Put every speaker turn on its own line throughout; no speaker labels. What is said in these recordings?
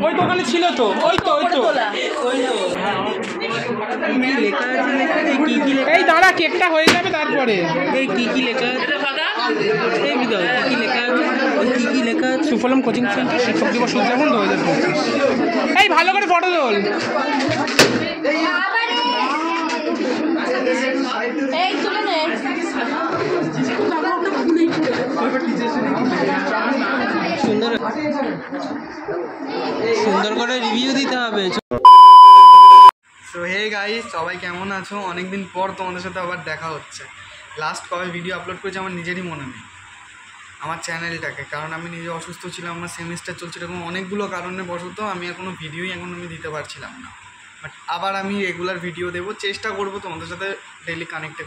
ওই দোকানে ছিল তো, ওই তো এই দাঁড়া, কেকটা হয়ে যাবে তারপরে। এই কি লেখা আছে? সুফলম কোচিং সেন্টার, শিক্ষক দিবস উদযাপন 2025। এই ভালো করে ফটো তোল। সুন্দর করে রিভিউ দিতে হবে। সো হে গাইস, সবাই কেমন আছো? অনেকদিন পর তোমাদের সাথে আবার দেখা হচ্ছে। লাস্ট কবে ভিডিও আপলোড করেছি আমার নিজেরই মনে নেই আমার চ্যানেলটাকে, কারণ আমি নিজে অসুস্থ ছিলাম, আমার সেমিস্টার চলছে, এরকম অনেকগুলো কারণে বশত আমি এখনও ভিডিওই আমি দিতে পারছিলাম না। বাট আবার আমি রেগুলার ভিডিও দেবো, চেষ্টা করবো তোমাদের সাথে ডেইলি কানেক্ট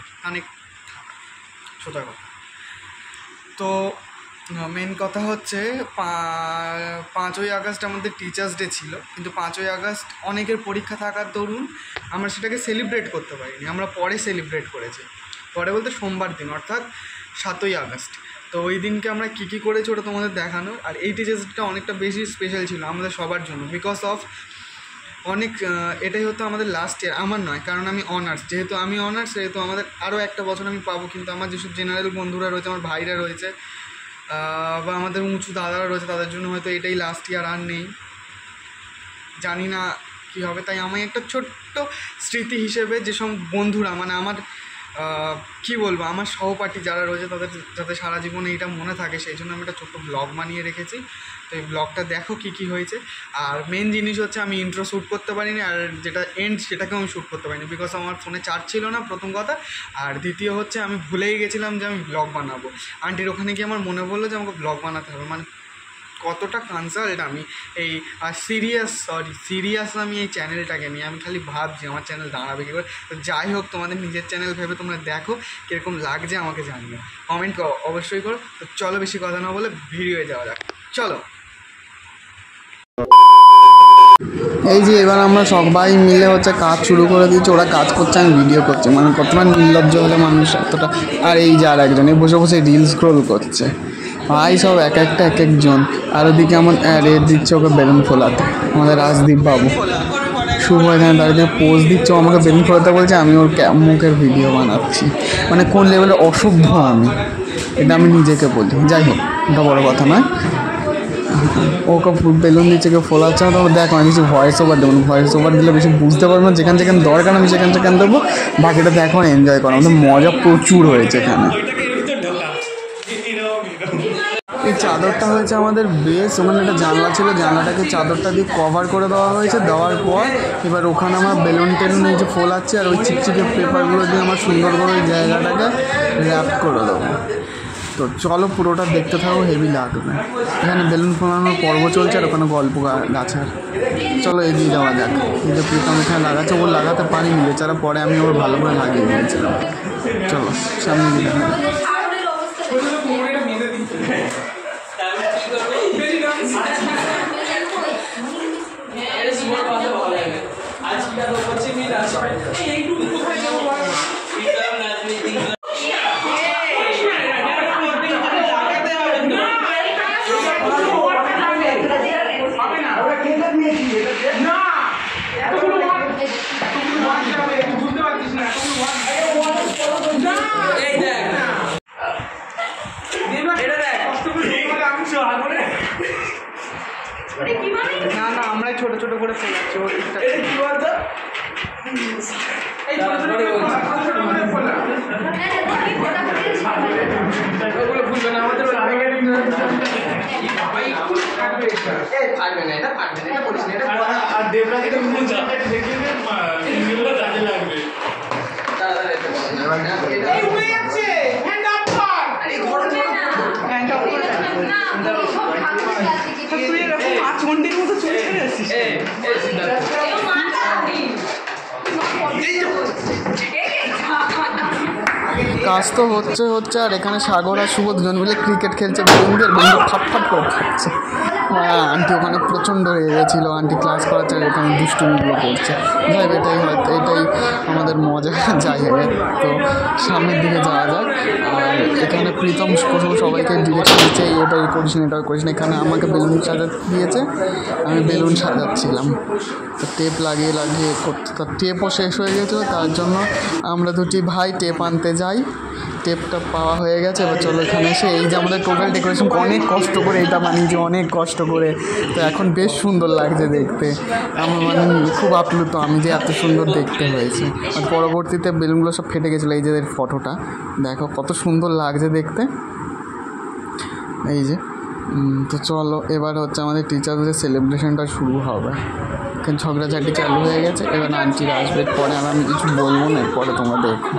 সোজা কথা। তো মেন কথা হচ্ছে 5ই আগস্ট আমাদের টিচার্স ডে ছিল, কিন্তু 5ই আগস্ট অনেকের পরীক্ষা থাকার দরুন আমরা সেটাকে সেলিব্রেট করতে পারিনি, আমরা পরে সেলিব্রেট করেছি। পরে বলতে সোমবার দিন, অর্থাৎ 7ই আগস্ট। তো ওই দিনকে আমরা কী করেছি ওটা তোমাদের দেখানো। আর এই টিচার্স ডেটা অনেকটা বেশি স্পেশাল ছিল আমাদের সবার জন্য, বিকজ অফ এটাই হতো আমাদের লাস্ট ইয়ার। আমার নয়, কারণ আমি অনার্স, যেহেতু আমি অনার্স সেহেতু আমাদের আরও একটা বছর আমি পাবো, কিন্তু আমার যেসব জেনারেল বন্ধুরা রয়েছে, আমার ভাইরা রয়েছে বা আমাদের উঁচু দাদারা রয়েছে, তাদের জন্য হয়তো এটাই লাস্ট ইয়ার, আর নেই, জানি না কী হবে। তাই আমি একটা ছোট্ট স্মৃতি হিসেবে যেসব বন্ধুরা, মানে আমার কী বলবো, আমার সহপাঠী যারা রয়েছে তাদের যাতে সারা জীবনে এইটা মনে থাকে, সেই জন্য আমি একটা ছোট্ট ব্লগ বানিয়ে রেখেছি। তো এই ব্লগটা দেখো কী হয়েছে। আর মেন জিনিস হচ্ছে আমি ইন্ট্রো শ্যুট করতে পারিনি, আর যেটা এন্ড সেটাকেও আমি শ্যুট করতে পারিনি, বিকজ আমার ফোনে চার্জ ছিল না, প্রথম কথা। আর দ্বিতীয় হচ্ছে আমি ভুলেই গেছিলাম যে আমি ব্লগ বানাবো। আন্টির ওখানে গিয়ে আমার মনে পড়লো যে আমাকে ব্লগ বানাতে হবে। মানে কতটা কনসাল্ট আমি এই সিরিয়াস আমি এই চ্যানেলটাকে নিয়ে। আমি খালি ভাবছি আমার চ্যানেল দাঁড়াবে কী করে। তো যাই হোক, তোমাদের নিজের চ্যানেল ভেবে তোমরা দেখো কীরকম লাগছে, আমাকে জানিও, কমেন্ট অবশ্যই করো। তো চলো বেশি কথা না বলে ভিডিওয়ে যাওয়া যাক, চলো। এই যে এবার আমরা সবাই মিলে কাজ শুরু করে দিয়েছি, ওরা কাজ করছে, আমি ভিডিও করছি। মানে কতটা নির্লজ্জ হলে মানুষ এতটা। আর এই যে আর একজন বসে বসে রিল স্ক্রোল করছে, ভাই সব এক একজন। আর ওদিকে আমার রেট দিচ্ছে ওকে বেলুন ফোলাতে, আমাদের রাজদীপ বাবু। শুভ এখানে দাঁড়িয়ে পোজ দিচ্ছে, আমাকে বেলুন ফোলাতে বলছে, আমি ওর মুখের ভিডিও বানাচ্ছি। মানে কোন লেভেলের অসভ্য আমি, এটা আমি নিজেকে বলি। যাই হোক, এটা বড় কথা নয়। ওকে বেলুন দিচ্ছে, কেউ ফোলাচ্ছে না। তো দেখো আমি কিছু ভয়েস ওভার দেবো, ভয়েস ওভার দিলে বেশি বুঝতে পারবো না, যেখানে দরকার আমি সেখানে দেবো। বাকিটা দেখো, এনজয় করো, আমাদের মজা প্রচুর হয়েছে এখানে। এই চাদরটা হয়েছে আমাদের বেশ, ওখানে একটা জানলা ছিল, জানলাটাকে চাদরটা দিয়ে কভার করে দেওয়া হয়েছে। দেওয়ার পর এবার ওখানে আমরা বেলুন টেলুন এই যে ফোলাচ্ছি, আর ওই চিকচিকে পেপারগুলো দিয়ে আমার সুন্দর করে ওই জায়গাটাকে র্যাপ করে দেবো। তো চলো পুরোটা দেখতে থাকো, হেভি লাগবে। এখানে বেলুন ফোলানোর পর্ব চলছে, আর ওখানে গল্প গাছার। চলো এগিয়ে যাওয়া যাক। এই যে প্রীতম এখানে লাগাচ্ছে, ও লাগাতে পারিনি বেচারা, পরে আমি ওর ভালো করে লাগিয়ে দিয়েছিলাম। চলো সামনে গিয়ে দেখা যাক। না না, আমরাই ছোট ছোট করে ফোলাচ্ছি। ওর দিকটা ভুলবে না আমাদের, আর দেবরাজ লাগবে। কাজ তো হচ্ছে। আর এখানে সাগর আর শুভ দুজন মিলে ক্রিকেট খেলছে, বন্ধু ফাটফাট করে খাচ্ছে। আন্টি ওখানে প্রচণ্ড রেগে গেছিলো, আন্টি ক্লাস করাচ্ছে আর এখানে দুষ্টুমিগুলো করছে। যাই এটাই হয়তো এটাই আমাদের মজার জায়গা। তো সামনের দিকে যাওয়া যাক। আর এখানে প্রীতম সবাইকে ডিরেকশন দিচ্ছে, এটা করিস না এটা করিস না। এখানে আমাকে বেলুন সাজাতে দিয়েছে, আমি বেলুন সাজাচ্ছিলাম। তো টেপ লাগিয়ে করতে, তার টেপও শেষ হয়ে গেছিলো, তার জন্য আমরা দুটি ভাই টেপ আনতে যাই। টেপটা পাওয়া হয়ে গেছে, এবার চলো এখানে এসে এই যে আমাদের টোটাল ডেকোরেশন অনেক কষ্ট করে এটা বানিয়েছি, অনেক কষ্ট করে। তো এখন বেশ সুন্দর লাগছে দেখতে, আমার খুব আপ্লুত আমি যে এত সুন্দর দেখতে হয়েছে। আর পরবর্তীতে বেলুনগুলো সব ফেটে গেছিলো, এই যে ফটোটা দেখো কত সুন্দর লাগছে দেখতে, এই যে। তো চলো এবার হচ্ছে আমাদের টিচারদের সেলিব্রেশনটা শুরু হবে। এখানে ঝগড়াঝাটি চালু হয়ে গেছে, এবার আন্টিরা আসবে পরে, আর আমি কিছু বলবো না, পরে তোমরা দেখো।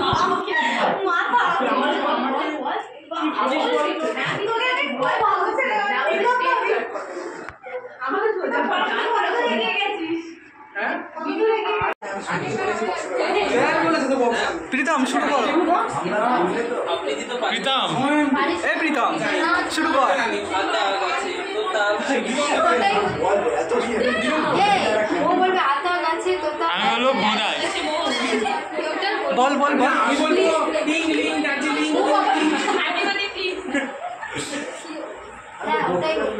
প্রীতম শুরু কর। প্রীতম এই প্রীতম শুরু কর। আমি হলো ভোদাই। বল বল বল। আমি বলবো লিং দার্জিলিং।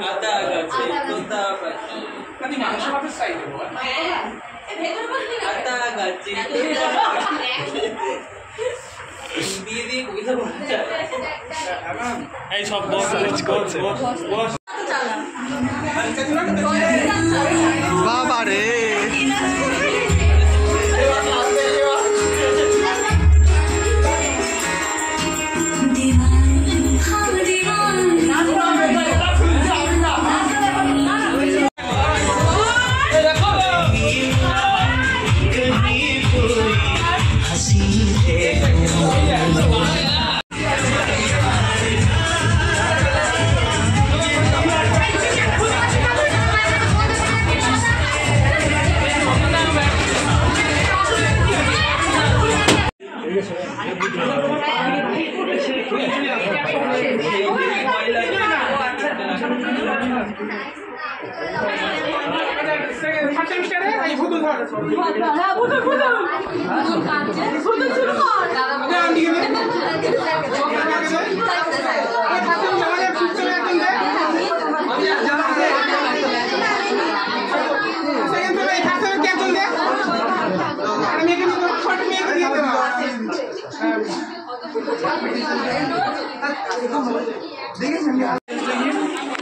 আতা গাছে তোতা পাখি। কদি মানুষ ভাবে সাইড বল। আতা গাছে তোতা পাখি। দিয়ে কবিতা বলছে। এই সব বস করছে। বস
বাবা রে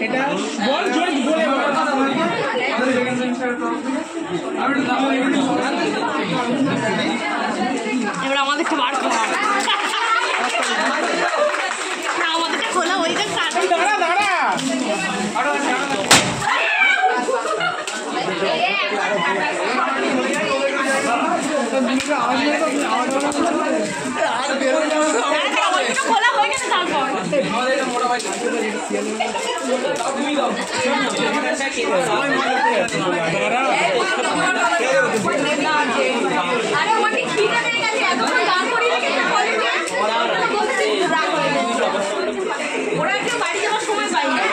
এটা বল জোরে বলে
এবার আমাদেরকে বার করা হবে, আমাদেরকে খোলা ওই যে
দাঁড়া দাঁড়া
খোলা হয়ে গেছে তারপর আরে আমাকে খিদে পেয়ে গেছে, এতক্ষণ গান করে রেখেছে ওরা একটু বাড়ি যাওয়ার সময় পাই না।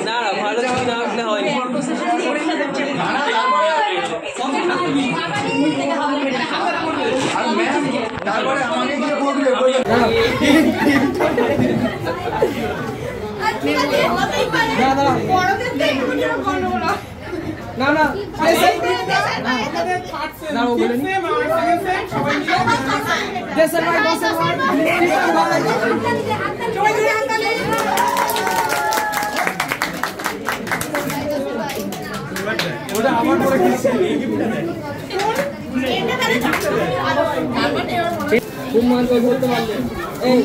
না ভালো ছবি না উঠলে হয়নি।
না না ওটা আমার পরে খুব মান করে বলতে পারলেন এই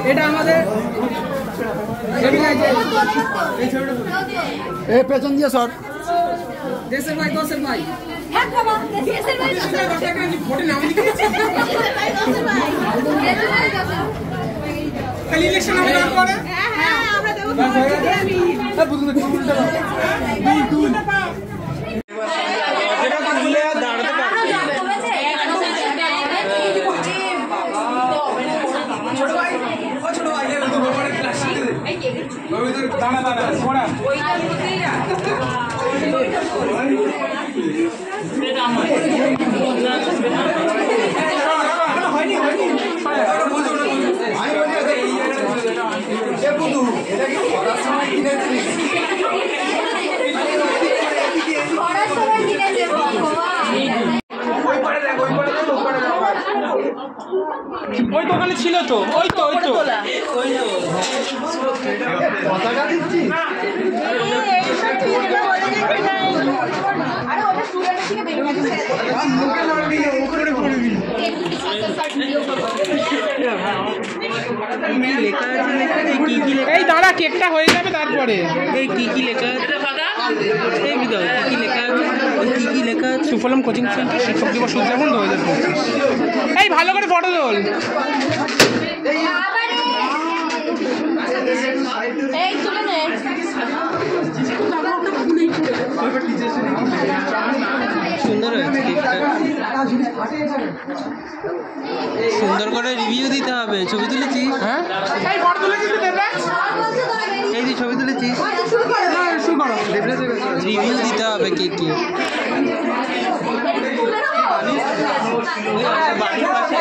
এটা আমাদের এই পেছন দিয়ে সর দেশের ভাই দশের ভাই ইলেকশন হবে তারপরে আমরা দেবো ওই দোকানে ছিল তো ওই তো
কথাটা দিচ্ছি
এই দাঁড়া কেকটা হয়ে যাবে তারপরে এই কি লেখা আছে এই বিদায় কি লেখা আছে কি লেখা আছে সুফলম কোচিং সেন্টার শিক্ষক দিবস উদযাপন 2025 এই ভালো করে ফটো তোল
এই চলে নে
সুন্দর হয়েছে কেকটা সুন্দর করে রিভিউ দিতে হবে ছবি তুলেছিস হ্যাঁ এই ফটো তুলেছিস দেবরা এই যে ছবি তুলেছিস শুরু করো রিভিউ দিতে হবে কেকে বাড়ির পাশে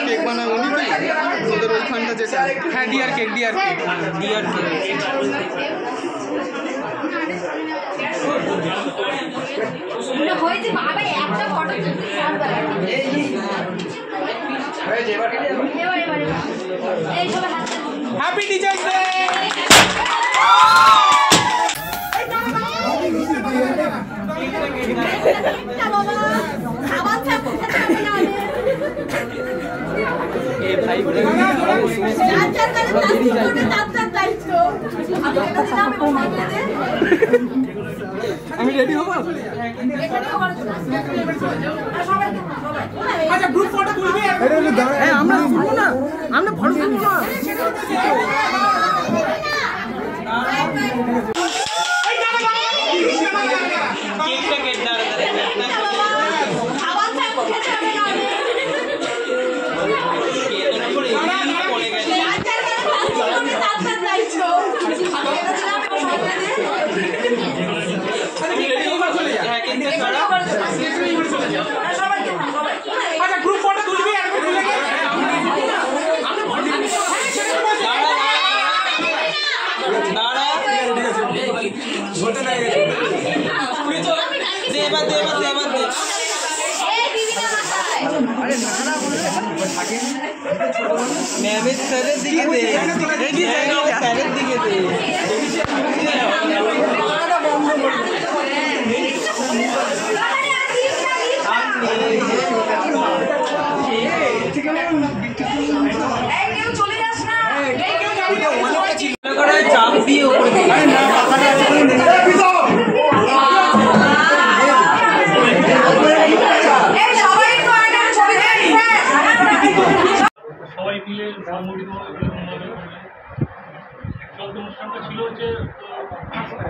কেক বানাবো তোদের ওইখানটা যেটা
হ্যাঁ ডিয়ার কেক
হয়েছে বাবা একটা ফটো
হ্যাপি টিচার্স ডে আমি রেডি হবো আচ্ছা গ্রুপ ফটো তুলবি আমরা তুলবো না আমরা ফটো তুলবো না আচ্ছা গ্রুপ ফটো তুলবি ম্যামের স্যারের দিকে দে স্যারের দিকে দে চাপ দিয়ে
সবাই মিলে মহামূল্য অনুষ্ঠানটা ছিল হচ্ছে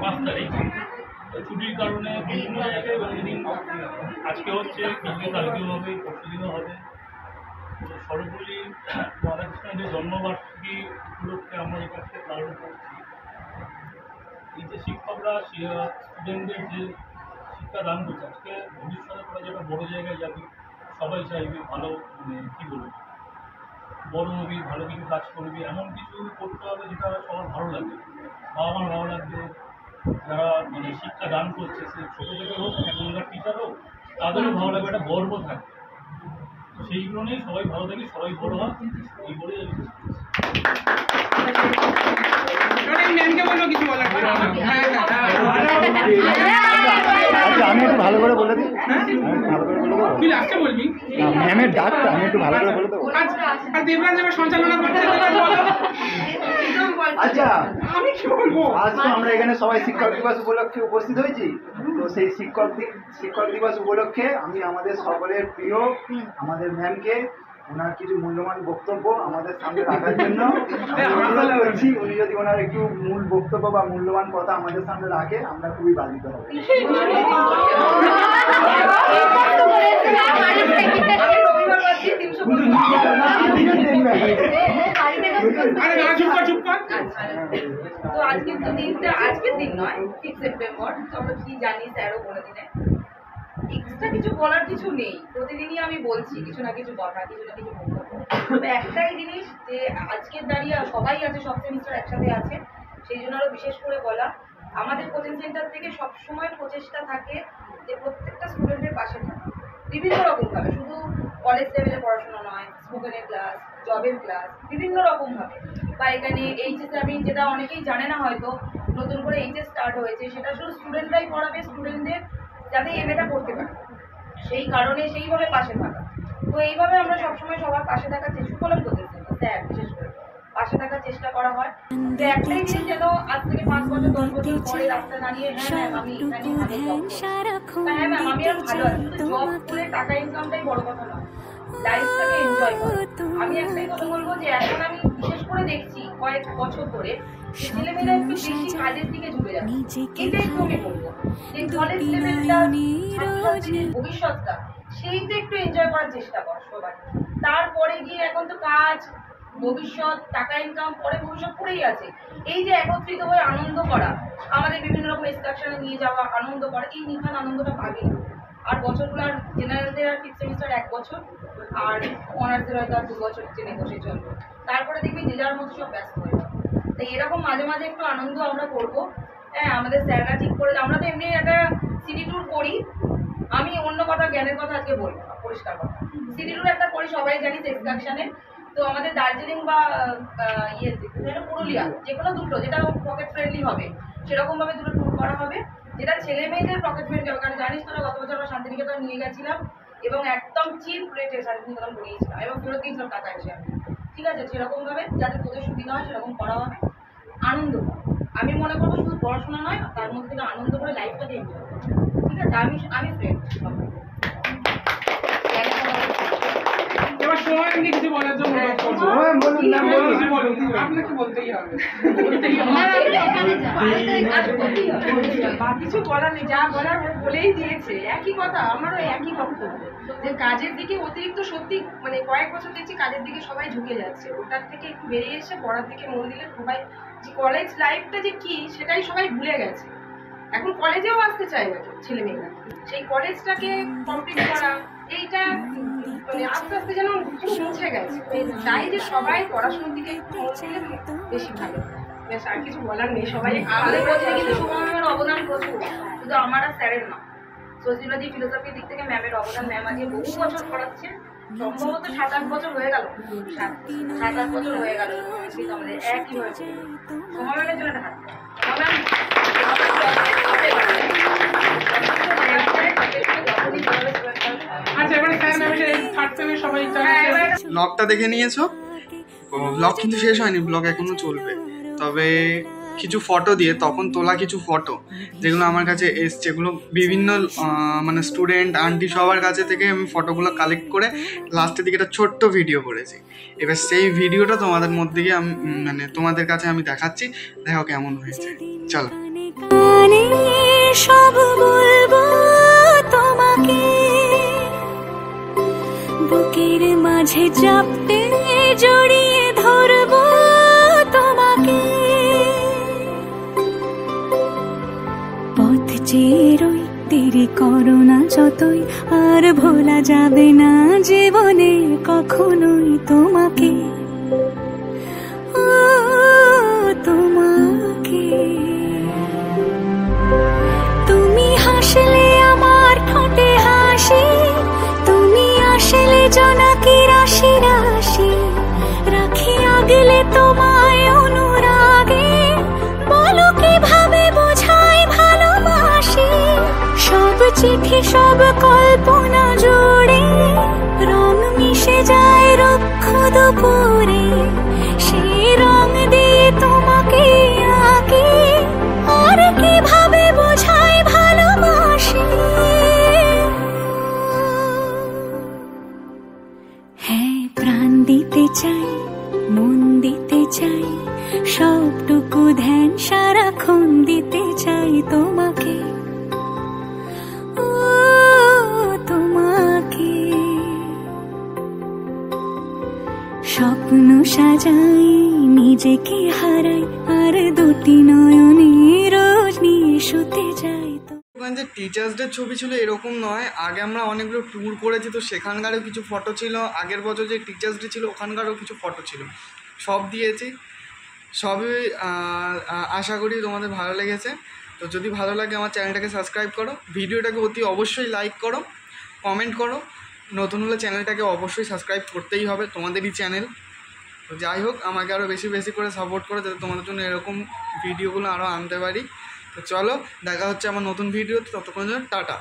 5 তারিখ ছুটির কারণে বিভিন্ন জায়গায় সেদিন আজকে হচ্ছে কিছুদিন কালকেও হবে পরশুদিনও হবে সর্বোপরি রাধাকৃষ্ণের জন্মবার্ষিকী উপলক্ষে আমরা এই কাজটা পালন করছি। এই যে শিক্ষকরা স্টুডেন্টদের যে শিক্ষা দান করছে, আজকে ভবিষ্যতে তারা যেটা বড় জায়গায় যাবে, সবাই চাইবে ভালো, কী বলবো, বড় হবি, ভালো কিছু কাজ করবি, এমন কিছু করতে হবে যেটা সবার ভালো লাগবে, বাবা মার ভালো লাগবে, যারা শিক্ষা দান করছে, সে ছোটো থেকে হোক, এখনকার টিচার হোক, তাদেরও ভালো লাগবে, একটা গর্ব থাকবে। তো সেইগুলো নিয়ে সবাই ভালো থাকে, সবাই বড় হয়, এই বলেই আমি
আমি একটু ভালো করে বলে দিই, ম্যামের ডাকটা আমি একটু ভালো করে বলে দেবো। আচ্ছা, আজ তো আমরা এখানে সবাই শিক্ষক দিবস উপলক্ষে উপস্থিত হয়েছি। তো সেই শিক্ষক দিবস উপলক্ষে আমি আমাদের সকলের প্রিয় আমাদের ম্যামকে ওনার কিছু মূল্যবান বক্তব্য আমাদের সামনে রাখার জন্য অনুরোধ করছি। উনি যদি ওনার একটু মূল বক্তব্য বা মূল্যবান কথা আমাদের সামনে রাখে, আমরা খুবই বাধিত হব।
তো আজকের তো দিনটা আজকের দিন নয়, 6 সেপ্টেম্বর। তো আমরা কি জানি স্যারও বলে দিলেন, এক্সট্রা কিছু বলার কিছু নেই। প্রতিদিনই আমি বলছি কিছু না কিছু কথা, কিছু না কিছু বক্তব্য। তবে একটাই জিনিস যে আজকের দাঁড়িয়ে সবাই আছে, সব সেমিস্টার একসাথে আছে, সেই জন্য আরও বিশেষ করে বলা, আমাদের কোচিং সেন্টার থেকে সবসময় প্রচেষ্টা থাকে যে প্রত্যেকটা স্টুডেন্টের পাশে থাকা, বিভিন্ন রকমভাবে, শুধু কলেজ লেভেলে পড়াশোনা নয়, স্পোকেনের ক্লাস, জবের ক্লাস, বিভিন্ন রকমভাবে। বা এখানে এইচএস, আমি যেটা অনেকেই জানে না হয়তো, নতুন করে এইচএস স্টার্ট হয়েছে, সেটা শুধু স্টুডেন্টরাই পড়াবে, স্টুডেন্টদের যাতে এমএটা করতে পারে, সেই কারণে সেইভাবে পাশে থাকা। তো এইভাবে আমরা সবসময় সবার পাশে থাকার চেষ্টা করলাম, স্যার বিশেষ করে পাশে থাকার চেষ্টা করা হয়। যে একটাই জিনিস, যেন আজ থেকে 5 বছর 10 বছর পরে রাস্তায় দাঁড়িয়ে, হ্যাঁ ম্যাম আমি এখানে ভালো জব করছি, হ্যাঁ ম্যাম আমি আর ভালো আছি, কিন্তু জব করে টাকা ইনকামটাই বড় কথা নয়, লাইফটাকে এনজয় করো। আমি একটাই কথা বলবো যে এখন আমি বিশেষ করে দেখছি কয়েক বছর ধরে ছেলেমেয়েরা একটু বেশি কাজের দিকে ঝুঁকে যাচ্ছে। এটাই একটু আমি বলবো যে কলেজ লেভেলটা, ছাত্রছাত্রীদের ভবিষ্যৎটা, সেইটা একটু এনজয় করার চেষ্টা কর সবাই। তারপরে গিয়ে এখন তো কাজ, ভবিষ্যৎ, টাকা ইনকাম, পরে ভবিষ্যৎ পড়েই আছে। এই যে একত্রিত হয়ে আনন্দ করা, আমাদের বিভিন্ন রকম এক্সকারশনে নিয়ে যাওয়া, আনন্দ করা, এই নিখান আনন্দটা পাবি না। আর বছরগুলো আর জেনারেলদের আর 5th সেমিস্টার 1 বছর, আর অনার্সদের হয়তো আর 2 বছর ট্রেনে বসে চলবে, তারপরে দেখবি যে যার মতো সব ব্যস্ত হয়ে যাবে। তাই এরকম মাঝে মাঝে একটু আনন্দ আমরা করবো। হ্যাঁ, আমাদের স্যাররা ঠিক করে, আমরা তো এমনি একটা সিটি ট্যুর করি, আমি অন্য কথা জ্ঞানের কথা আজকে বলবো না, পরিষ্কার কথা, সিটি ট্যুর একটা করি সবাই জানি এক্সকারশনে। তো আমাদের দার্জিলিং বা পুরুলিয়া, যে কোনো দুটো যেটা পকেট ফ্রেন্ডলি হবে, সেরকমভাবে দুটো ট্যুর করা হবে, যেটা ছেলে মেয়েদের পকেট ফ্রেন্ডলি হবে। কারণ জানিস তোরা, গত বছর আমরা শান্তিনিকেতন নিয়ে গেছিলাম এবং একদম চিপ রেটে শান্তিনিকেতন করিয়েছিলাম এবং ফেরত দিয়েছিলাম টাকা এসে। ঠিক আছে, সেরকমভাবে যাতে তোদের সুবিধা হয় সেরকম করা হবে। আনন্দ, আমি মনে করবো শুধু পড়াশোনা নয়, তার মধ্যে থেকে আনন্দ করে লাইফটাকে এনজয় করবো। ঠিক আছে, আমি ফ্রেন্ড।
কিছু বলার জন্য আপনাকে বলতেই হবে,
কিছু বলার নেই, যা বলার বলেই দিয়েছে। একই কথা, আমারও একই বক্তব্য, যে কাজের দিকে অতিরিক্ত সত্যি মানে কয়েক বছর দেখছি কাজের দিকে সবাই ঝুঁকে যাচ্ছে, ওটার থেকে একটু বেরিয়ে এসে পড়ার দিকে মন দিলে সবাই, যে কলেজ লাইফটা যে কি সেটাই সবাই ভুলে গেছে। এখন কলেজেও আসতে চায় না ছেলেমেয়েরা, সেই কলেজটাকে কমপ্লিট করা, এইটা মানে আস্তে আস্তে যেন পুরো মুছে গেছে। তাই যে সবাই পড়াশোনার দিকে একটু মন দিলে বেশি ভালো। বেশ, আর কিছু বলার নেই। সবাই আমাদের বলছে কিন্তু সুমনের অবদান প্রচুর, শুধু আমার আর স্যারের না, সোশিওলজি ফিলোসফির দিক থেকে ম্যামের অবদান। ম্যাম আগে বহু বছর পড়াচ্ছেন, সম্ভবত 7-8 বছর হয়ে গেল, 7-8 বছর হয়ে গেল কিন্তু আমাদের একই হয়েছে। সমাবেশের জন্য একটা হাত।
ব্লগটা দেখে নিয়েছো? ব্লগ কিন্তু শেষ হয়নি, ব্লগ এখনো চলবে। তবে কিছু ফটো দিয়ে, তখন তোলা কিছু ফটো যেগুলো আমার কাছে এসছে, যেগুলো বিভিন্ন মানে স্টুডেন্ট, আন্টি সবার কাছে থেকে আমি ফটোগুলো কালেক্ট করে লাস্টের দিকে একটা ছোট্ট ভিডিও করেছি। এবার সেই ভিডিওটা তোমাদের মধ্যে গিয়ে আমি মানে তোমাদের কাছে আমি দেখাচ্ছি, দেখো কেমন হয়েছে। চলো। সব বলবো তোমাকে,
বুকের মাঝে চাপতে জড়িয়ে ধরবো তোমাকে, পথ চেয়ে রই দেরি করো না যতই, আর ভোলা যাবে না জীবনে কখনোই তোমাকে, ও তোমাকে। তুমি হাসলে আমার ঠোঁটে হাসি, তুমি আসলে জোনাকি রাশি রাশি, রাখি আগলে তোমায় অনুরাগে, বলো কিভাবে বোঝাই ভালোবাসি, সব চিঠি সব কল্পনা জুড়ে রং মিশে যায় রুক্ষ দুপুরে, সেই রং দিয়ে তোমাকে আঁকি, আর কিভাবে বোঝাই ভালোবাসি। হ্যাঁ, প্রাণ দিতে চাই, মন দিতে চাই, সবটুকু ধ্যান সারাক্ষণ দিতে চাই তোমাকে, ও তোমাকে। স্বপ্ন সাজাই, নিজেকে হারাই, আর দুটি নয়নে রোজ নিয়ে শুতে যাই তো।
ওখানে যে টিচার্স ডে ছবি ছিল এরকম নয়, আগে আমরা অনেকগুলো ট্যুর করেছি, তো সেখানকারও কিছু ফটো ছিল, আগের বছর যে টিচার্স ডে ছিল ওখানকারও কিছু ফটো ছিল, সব দিয়েছি। সবই আশা করি তোমাদের ভালো লেগেছে। তো যদি ভালো লাগে আমার চ্যানেলটাকে সাবস্ক্রাইব করো, ভিডিওটাকে অতি অবশ্যই লাইক করো, কমেন্ট করো, নতুন হলে চ্যানেলটাকে অবশ্যই সাবস্ক্রাইব করতেই হবে, তোমাদেরই চ্যানেল। তো যাই হোক, আমাকে আরও বেশি বেশি করে সাপোর্ট করো যাতে তোমাদের জন্য এরকম ভিডিওগুলো আরও আনতে পারি। তো চলো, দেখা হচ্ছে আমার নতুন ভিডিওতে, ততক্ষণ জন্য টাটা।